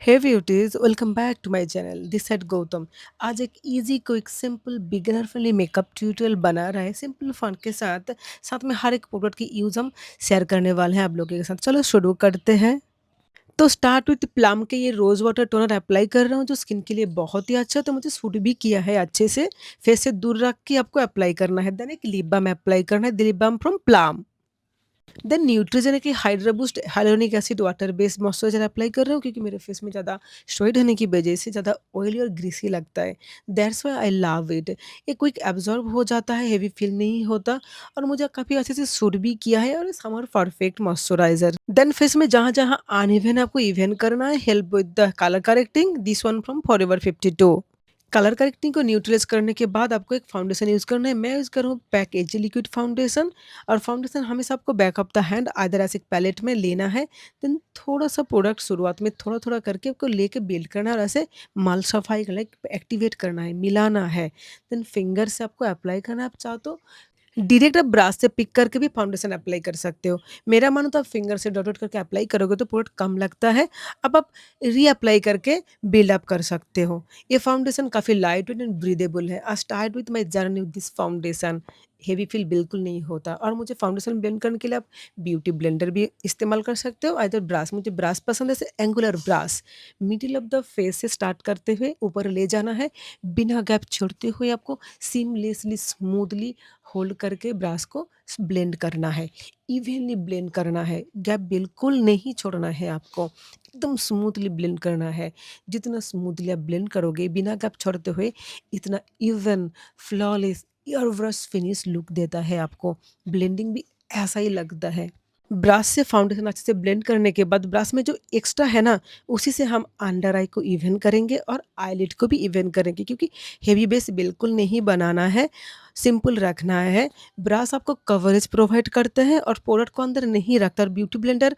Hey beauties welcome back to my channel this side Gautam. आज एक easy quick simple beginner friendly makeup tutorial बना रहा है simple fun के साथ। साथ में हर एक प्रोडक्ट की यूज हम शेयर करने वाले हैं आप लोगों के साथ। चलो शुरू करते हैं। तो स्टार्ट विथ प्लम के ये रोज वाटर टोनर अप्लाई कर रहा हूँ जो स्किन के लिए बहुत ही अच्छा है, तो मुझे सूट भी किया है अच्छे से। फेस से दूर रख के आपको अप्लाई करना है। देन एक लिप बाम अप्लाई करना है, lip balm from Plum. Then Neutrogena की Hydro Boost hyaluronic acid water based moisturiser apply कर रहा हूँ क्योंकि मेरे फेस में ज़्यादा स्ट्रेट होने की वजह से ज़्यादा ऑयली और ग्रीसी लगता है। That's why I love it. ये क्विक एब्जॉर्ब हो जाता है, हेवी फील नहीं होता और मुझे काफ़ी अच्छे से सूट भी किया है और summer perfect moisturiser. Then face में जहाँ जहाँ अनइवन है आपको इवन करना है। Help with the colour correcting this one from forever 52। Colour correcting को न्यूट्रलाइज करने के बाद आपको एक फाउंडेशन यूज़ करना है। मैं यूज़ कर रहा हूँ पैक एज लिक्विड फाउंडेशन। और फाउंडेशन हमेशा आपको back of the hand either ऐसे पैलेट में लेना है। देन थोड़ा सा प्रोडक्ट शुरुआत में थोड़ा थोड़ा करके आपको लेके बिल्ड करना है और ऐसे माल सफाई लाइक एक्टिवेट करना है, मिलाना है। देन फिंगर से आपको अप्लाई करना है। आप चाहो तो डायरेक्ट आप ब्रश से पिक करके भी फाउंडेशन अप्लाई कर सकते हो। मेरा मानो तो आप फिंगर से डॉट डॉट करके अप्लाई करोगे तो प्रोडक्ट कम लगता है। अब आप रीअप्लाई करके बिल्ड अप कर सकते हो। ये फाउंडेशन काफ़ी लाइट वेट एंड ब्रीदेबल है। I start with my journey with this foundation. Heavy feel बिल्कुल नहीं होता और मुझे फाउंडेशन ब्लेंड करने के लिए आप ब्यूटी ब्लेंडर भी इस्तेमाल कर सकते हो, आइदर ब्रश। मुझे ब्रश पसंद है, जैसे angular brush. Middle of the face से स्टार्ट करते हुए ऊपर ले जाना है, बिना गैप छोड़ते हुए आपको सीमलेसली स्मूथली होल्ड करके ब्रश को ब्लेंड करना है। इवनली ब्लेंड करना है, गैप बिल्कुल नहीं छोड़ना है आपको। एकदम स्मूथली ब्लेंड करना है। जितना स्मूथली आप ब्लेंड करोगे बिना गैप छोड़ते हुए, इतना even flawless air brush finish look देता है आपको। ब्लेंडिंग भी ऐसा ही लगता है। ब्रश से फाउंडेशन अच्छे से ब्लेंड करने के बाद ब्रश में जो एक्स्ट्रा है ना, उसी से हम अंडर आई को इवन करेंगे और आईलिड को भी इवन करेंगे क्योंकि हेवी बेस बिल्कुल नहीं बनाना है, सिंपल रखना है। ब्रश आपको कवरेज प्रोवाइड करते हैं और प्रोडक्ट को अंदर नहीं रखता, और beauty blender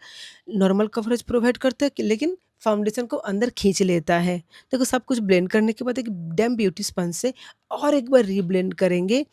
normal coverage provide करते हैं लेकिन फाउंडेशन को अंदर खींच लेता है। देखो सब कुछ ब्लेंड करने के बाद एक डैम ब्यूटी स्पंज से और एक बार रीब्लेंड करेंगे,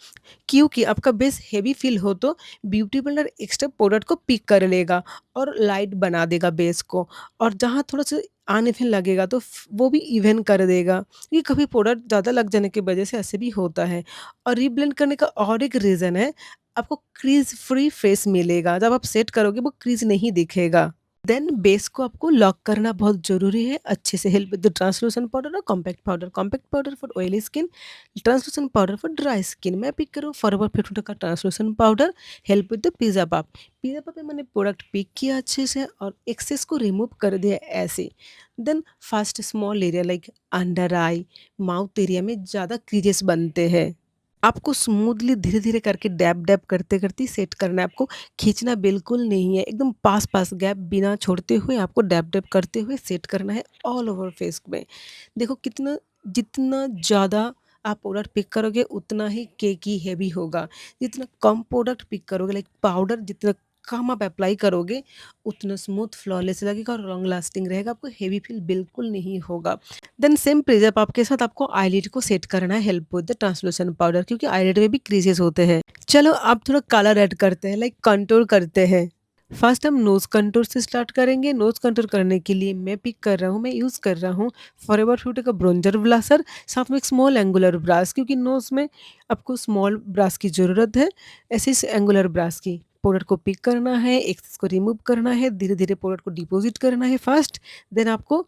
क्योंकि आपका बेस हेवी फील हो तो ब्यूटी ब्लेंडर एक्स्ट्रा प्रोडक्ट को पिक कर लेगा और लाइट बना देगा बेस को। और जहाँ थोड़ा सा अनइवन लगेगा तो वो भी इवन कर देगा। ये कभी प्रोडक्ट ज़्यादा लग जाने की वजह से ऐसे भी होता है। और रीब्लेंड करने का और एक रीज़न है, आपको क्रीज फ्री फेस मिलेगा। जब आप सेट करोगे वो क्रीज नहीं दिखेगा। देन बेस को आपको लॉक करना बहुत ज़रूरी है अच्छे से। Help with the translucent powder और compact powder. Compact powder for oily skin, translucent powder for dry skin. मैं पिक करूँ फॉरएवर 52 का translucent powder. Help with the pizza pup. Pizza pup में मैंने प्रोडक्ट पिक किया अच्छे से और एक्सेस को रिमूव कर दिया ऐसे। Then first small area like under eye, mouth area में ज़्यादा क्रीजेस बनते हैं। आपको स्मूथली धीरे-धीरे करके डैब-डैब करते-करते सेट करना है आपको, खींचना बिल्कुल नहीं है। एकदम पास-पास गैप बिना छोड़ते हुए आपको डैब-डैब करते हुए सेट करना है ऑल ओवर फेस में। देखो कितना, जितना ज़्यादा आप प्रोडक्ट पिक करोगे उतना ही केकी हेवी होगा। जितना कम प्रोडक्ट पिक करोगे लाइक पाउडर जितना कम आप अप्लाई करोगे, उतना स्मूथ फ्लॉलेस लगेगा और लॉन्ग लास्टिंग रहेगा। आपको हेवी फील बिल्कुल नहीं होगा। देन सेम प्रेजअप आपके साथ आपको आईलिड को सेट करना है help with the translucent powder, क्योंकि आईलिड में भी क्रीजेस होते हैं। चलो अब थोड़ा कलर ऐड करते हैं, लाइक कंटूर करते हैं। फर्स्ट हम नोज कंटूर से स्टार्ट करेंगे। नोज कंटूर करने के लिए मैं यूज़ कर रहा हूँ फॉरएवर 50 का ब्रोंजर ब्लासर, साथ में एक स्मॉल एंगुलर ब्रश, क्योंकि नोज में आपको स्मॉल ब्रश की ज़रूरत है। ऐसे इस एंगुलर ब्रश की प्रोडक्ट को पिक करना है, एक्सेस को रिमूव करना है, धीरे धीरे प्रोडक्ट को डिपॉजिट करना है फर्स्ट। देन आपको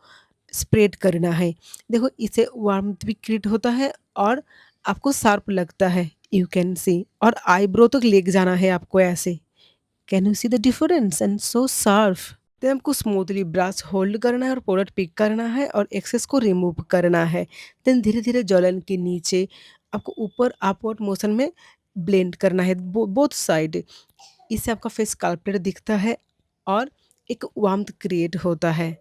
स्प्रेड करना है। देखो इससे वार्मथ भी क्रिएट होता है और आपको शार्प लगता है, यू कैन सी। और आईब्रो तक लेके जाना है आपको ऐसे। Can you see the difference and so sharp. Then आपको स्मूथली ब्रश होल्ड करना है और प्रोडक्ट पिक करना है और एक्सेस को रिमूव करना है। देन धीरे धीरे जॉलन के नीचे आपको ऊपर अपवर्ड मोशन में ब्लेंड करना है बोथ साइड। इससे आपका फेस स्कल्प्टेड दिखता है और एक वार्मथ क्रिएट होता है।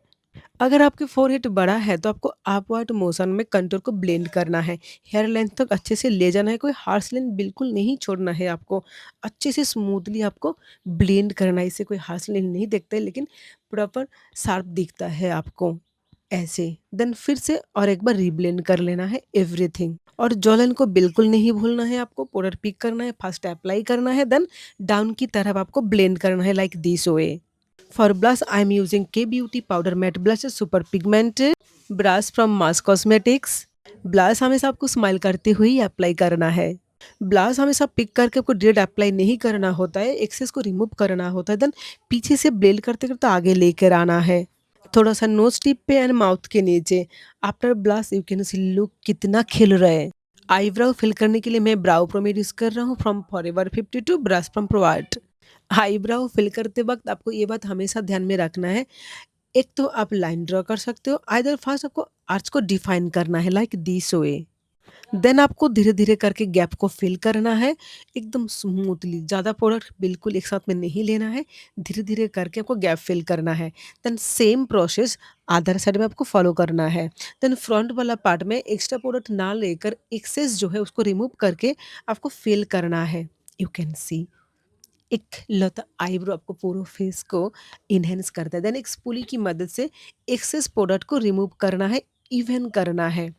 अगर आपके फोरहेड बड़ा है तो आपको अपवर्ड मोशन में कंटूर को ब्लेंड करना है। हेयर लेंथ तक अच्छे से ले जाना है, कोई हार्श लाइन बिल्कुल नहीं छोड़ना है आपको। अच्छे से स्मूथली आपको ब्लेंड करना है। इससे कोई हार्श लाइन नहीं दिखता है लेकिन प्रॉपर शार्प दिखता है आपको ऐसे। देन फिर से और एक बार रीब्लेंड कर लेना है एवरीथिंग। और जॉलन को बिल्कुल नहीं भूलना है आपको। पाउडर पिक करना है, फर्स्ट अप्लाई करना है, देन डाउन की तरफ आपको ब्लेंड करना है like this way. For blush, I'm using K Beauty Powder Matte Blush Super Pigmented Brush from Mars Cosmetics। Blush हमेशा आपको स्माइल करते हुए ही अप्लाई करना है। ब्लश हमेशा पिक करके आपको डायरेक्ट अप्लाई नहीं करना होता है, एक्सेस को रिमूव करना होता है, देन पीछे से ब्लेंड करते-करते आगे लेकर आना है। थोड़ा-सा नोज़ टिप पे एंड माउथ के नीचे। After blush you can see look कितना खिल रहा है। आईब्रो फिल करने के लिए मैं ब्राउ पोमेड यूज़ कर रहा हूँ from forever 52 brush from Pro Art. Eyebrow fill करते वक़्त आपको ये बात हमेशा ध्यान में रखना है, एक तो आप लाइन ड्रॉ कर सकते हो, आइदर फर्स्ट आपको आर्च को डिफाइन करना है लाइक दिस वे। देन आपको धीरे-धीरे करके गैप को फिल करना है, एकदम स्मूथली, ज़्यादा प्रोडक्ट बिल्कुल एक साथ में नहीं लेना है, धीरे-धीरे करके आपको गैप फिल करना है। Then same process other side में आपको फॉलो करना है। देन फ्रंट वाला पार्ट में एक्स्ट्रा प्रोडक्ट ना लेकर एक्सेस जो है उसको रिमूव करके आपको फिल करना है। यू कैन सी एक लता आईब्रो आपको पूरे फेस को एनहांस करता है। देन एक स्पूली की मदद से एक्सेस प्रोडक्ट को रिमूव करना है, इवन करना है।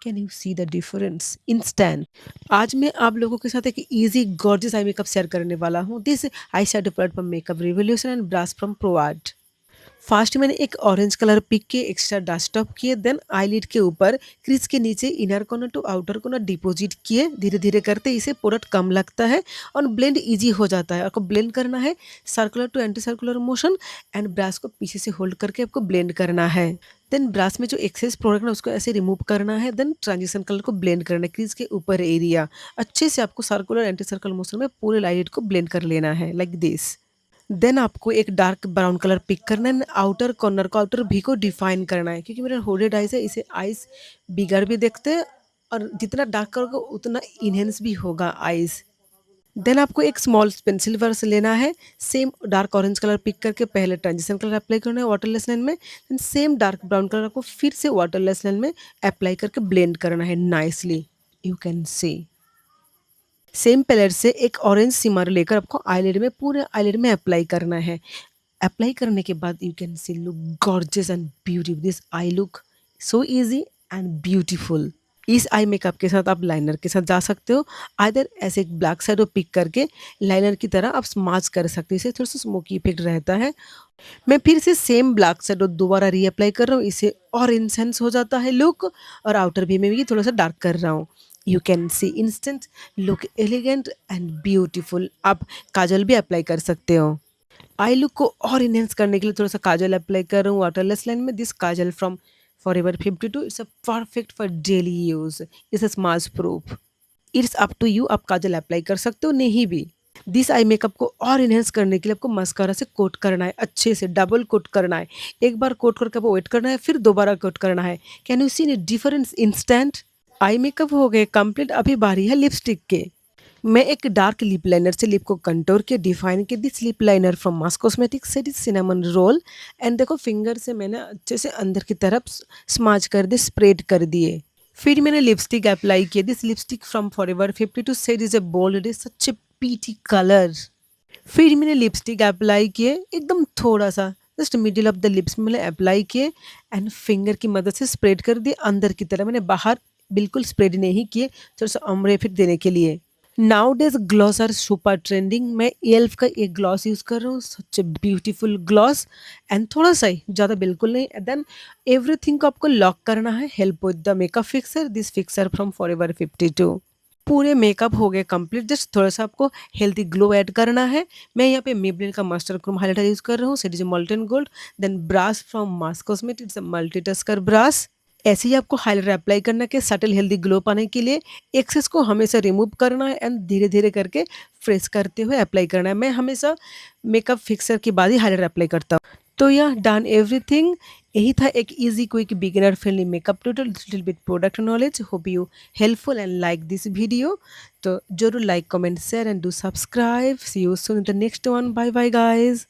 Can you see the difference instant. आज मैं आप लोगों के साथ एक easy gorgeous eye makeup share करने वाला हूँ। This eye shadow palette from Makeup Revolution and brush from Pro Art. First मैंने एक ऑरेंज कलर पिक किए, एक्स्ट्रा डस्ट ऑफ किए, देन आईलिड के ऊपर क्रीज के नीचे inner corner to outer corner deposit किए। धीरे धीरे करते इसे प्रोडक्ट कम लगता है और ब्लेंड इजी हो जाता है। आपको ब्लेंड करना है circular to anti circular motion and brush को पीछे से होल्ड करके आपको ब्लेंड करना है। देन ब्रश में जो एक्सेस प्रोडक्ट है उसको ऐसे रिमूव करना है। देन ट्रांजिशन कलर को ब्लेंड करना है क्रीज के ऊपर एरिया। अच्छे से आपको सर्कुलर एंटी सर्कुलर मोशन में पूरे लाइलिड को ब्लेंड कर लेना है लाइक दिस। देन आपको एक डार्क ब्राउन कलर पिक करना है, आउटर कॉर्नर को आउटर भी को डिफाइन करना है, क्योंकि मेरा होडेड आइज है, इसे आइज बिगर भी देखते हैं और जितना डार्क करोगे उतना इनहेंस भी होगा आइज। देन आपको एक स्मॉल पेंसिल ब्रश लेना है, same dark orange colour pick करके पहले ट्रांजिशन कलर अप्लाई करना है वाटरलेस लाइन में, then same dark brown colour को फिर से वाटरलेस लाइन में अप्लाई करके ब्लेंड करना है nicely. You can see same palette से एक ऑरेंज सिमर लेकर आपको आईलिड में पूरे आईलिड में अप्लाई करना है। अप्लाई करने के बाद you can see look gorgeous and beautiful. This I look so easy and beautiful. इस आई मेकअप के साथ आप लाइनर के साथ जा सकते हो, आइदर ऐसे एक ब्लैक शैडो पिक करके लाइनर की तरह आप स्माच कर सकते हो, इससे थोड़ा सा स्मोकी इफेक्ट रहता है। मैं फिर से सेम ब्लैक शैडो दोबारा रीअप्लाई कर रहा हूँ, इससे और इंसेंस हो जाता है लुक, और आउटर भी में भी थोड़ा सा डार्क कर रहा हूँ। You can C instant look elegant and beautiful. आप काजल भी अप्लाई कर सकते हो। आई लुक को और इनहेंस करने के लिए थोड़ा सा काजल अप्लाई कर रहा हूँ वाटरलेस लाइन में। This kajal from forever 52 it's a perfect for daily use, it's a smudge proof. It's up to you, आप काजल अप्लाई कर सकते हो नहीं भी। दिस आई मेकअप को और इनहेंस करने के लिए आपको मस्कारा से कोट करना है, अच्छे से डबल कोट करना है। एक बार कोट करके आपको वेट करना है, फिर दोबारा कोट करना है। Can you see difference instant. Eye makeup हो गए कंप्लीट, अभी बारी है लिपस्टिक के। मैं एक डार्क लिप लाइनर से लिप को कंटूर के डिफाइन के this lip liner from mass cosmetics से दिस सिनेमन रोल एंड देखो फिंगर से मैंने अच्छे से अंदर की तरफ स्माच कर दिए, स्प्रेड कर दिए। फिर मैंने लिपस्टिक अप्लाई किया, this lipstick from forever 52 shade is a bold, is such a pretty colour. फिर मैंने लिपस्टिक अप्लाई किए एकदम थोड़ा सा, just middle of the lips में मैंने अप्लाई किए एंड फिंगर की मदद से स्प्रेड कर दिए अंदर की तरह। मैंने बाहर बिल्कुल स्प्रेड नहीं किए, थोड़ा सा ombre इफेक्ट देने के लिए। Now days gloss are super trending. मैं एल्फ का एक ग्लॉस यूज़ कर रहा हूँ, such a beautiful gloss and थोड़ा सा ही, ज़्यादा बिल्कुल नहीं। देन एवरीथिंग को आपको लॉक करना है, help with the makeup fixer, this fixer from forever 52। पूरे मेकअप हो गए कंप्लीट, जस्ट थोड़ा-सा आपको हेल्दी ग्लो ऐड करना है। मैं यहाँ पे मेबलिन का मास्टर क्रोम हाइलाइटर यूज़ कर रहा हूँ, it is molten gold. Then brush from Mars cosmetic, it's a multi tasker brush. ऐसे ही आपको हाइलाइटर अप्लाई करना है कि सटल हेल्दी ग्लो पाने के लिए। एक्सेस को हमेशा रिमूव करना है एंड धीरे-धीरे करके फ्रेश करते हुए अप्लाई करना है। मैं हमेशा मेकअप फिक्सर के बाद ही हाइलाइटर अप्लाई करता हूँ। तो यह डन एवरीथिंग। यही था एक easy quick beginner friendly makeup tutorial, little bit product knowledge. Hope you helpful and like this video. तो जरूर like comment share and do subscribe. See you soon in the next one. Bye bye guys.